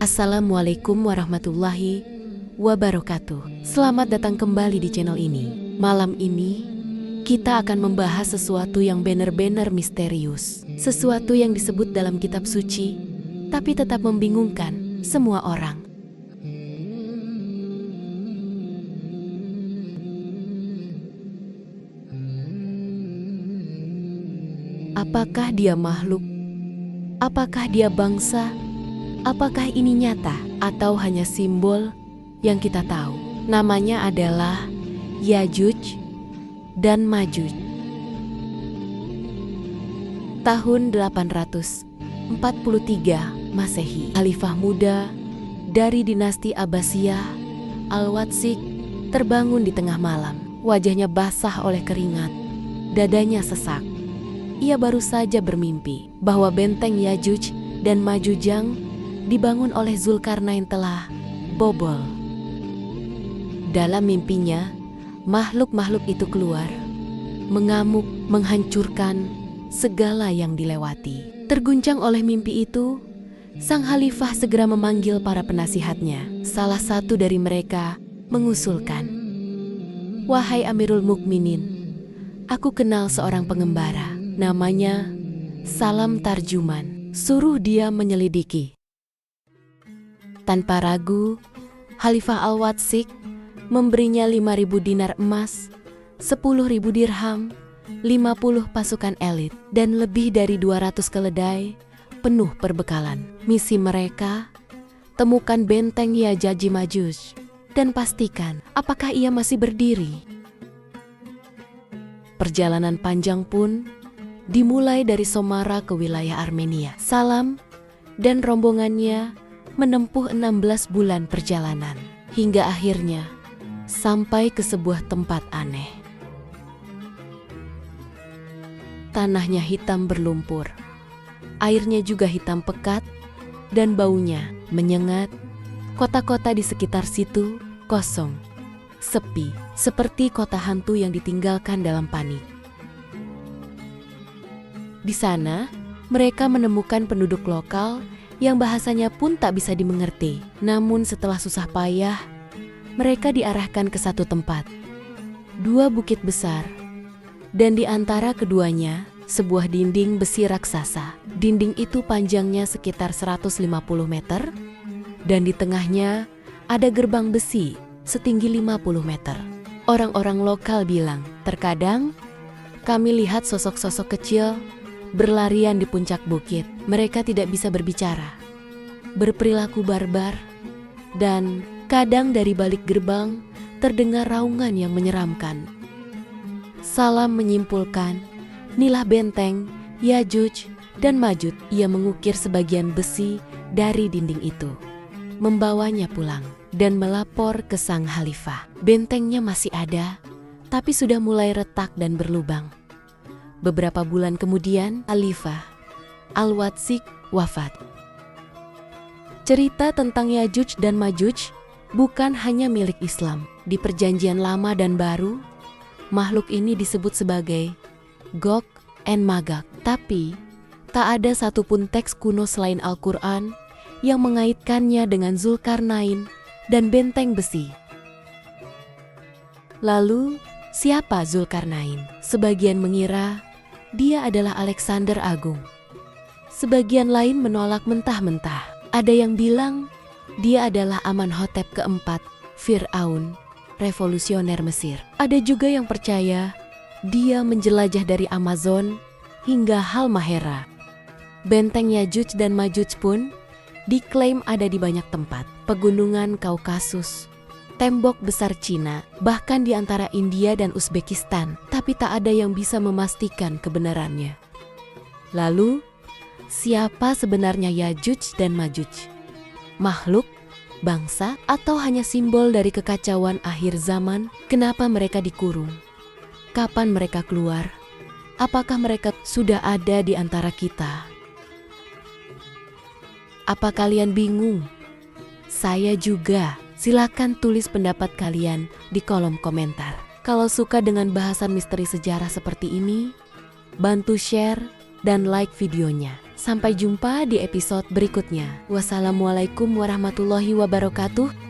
Assalamualaikum warahmatullahi wabarakatuh. Selamat datang kembali di channel ini. Malam ini kita akan membahas sesuatu yang benar-benar misterius. Sesuatu yang disebut dalam kitab suci, tapi tetap membingungkan semua orang. Apakah dia makhluk? Apakah dia bangsa? Apakah ini nyata atau hanya simbol yang kita tahu? Namanya adalah Yajuj dan Majuj. Tahun 843 Masehi, Khalifah muda dari dinasti Abbasiyah, Al-Watsik, terbangun di tengah malam. Wajahnya basah oleh keringat, dadanya sesak. Ia baru saja bermimpi bahwa benteng Yajuj dan Majujang dibangun oleh Zulkarnain telah bobol. Dalam mimpinya, makhluk-makhluk itu keluar, mengamuk, menghancurkan segala yang dilewati. Terguncang oleh mimpi itu, sang khalifah segera memanggil para penasihatnya. Salah satu dari mereka mengusulkan, "Wahai Amirul Mukminin, aku kenal seorang pengembara. Namanya Salam Tarjuman. Suruh dia menyelidiki." Tanpa ragu, Khalifah Al-Watsik memberinya 5.000 dinar emas, 10.000 dirham, 50 pasukan elit, dan lebih dari 200 keledai penuh perbekalan. Misi mereka, temukan benteng Yajuj Majuj dan pastikan apakah ia masih berdiri. Perjalanan panjang pun dimulai dari Somara ke wilayah Armenia. Salam dan rombongannya menempuh 16 bulan perjalanan, hingga akhirnya sampai ke sebuah tempat aneh. Tanahnya hitam berlumpur, airnya juga hitam pekat, dan baunya menyengat. Kota-kota di sekitar situ kosong, sepi, seperti kota hantu yang ditinggalkan dalam panik. Di sana, mereka menemukan penduduk lokal yang bahasanya pun tak bisa dimengerti. Namun setelah susah payah, mereka diarahkan ke satu tempat. 2 bukit besar, dan di antara keduanya, sebuah dinding besi raksasa. Dinding itu panjangnya sekitar 150 meter, dan di tengahnya ada gerbang besi setinggi 50 meter. Orang-orang lokal bilang, terkadang kami lihat sosok-sosok kecil berlarian di puncak bukit. Mereka tidak bisa berbicara, berperilaku barbar, dan kadang dari balik gerbang terdengar raungan yang menyeramkan. Salam menyimpulkan, inilah benteng Yajuj dan Majuj. Ia mengukir sebagian besi dari dinding itu, membawanya pulang, dan melapor ke sang khalifah. Bentengnya masih ada, tapi sudah mulai retak dan berlubang. Beberapa bulan kemudian, Khalifah Al-Watsik wafat. Cerita tentang Yajuj dan Majuj bukan hanya milik Islam. Di Perjanjian Lama dan Baru, makhluk ini disebut sebagai Gog and Magog. Tapi, tak ada satupun teks kuno selain Al-Quran yang mengaitkannya dengan Zulkarnain dan benteng besi. Lalu, siapa Zulkarnain? Sebagian mengira dia adalah Alexander Agung. Sebagian lain menolak mentah-mentah. Ada yang bilang dia adalah Amenhotep keempat, Fir'aun, revolusioner Mesir. Ada juga yang percaya dia menjelajah dari Amazon hingga Halmahera. Benteng Yajuj dan Majuj pun diklaim ada di banyak tempat. Pegunungan Kaukasus, tembok besar Cina, bahkan di antara India dan Uzbekistan, tapi tak ada yang bisa memastikan kebenarannya. Lalu, siapa sebenarnya Yajuj dan Majuj? Makhluk, bangsa, atau hanya simbol dari kekacauan akhir zaman? Kenapa mereka dikurung? Kapan mereka keluar? Apakah mereka sudah ada di antara kita? Apa kalian bingung? Saya juga. Silakan tulis pendapat kalian di kolom komentar. Kalau suka dengan bahasan misteri sejarah seperti ini, bantu share dan like videonya. Sampai jumpa di episode berikutnya. Wassalamualaikum warahmatullahi wabarakatuh.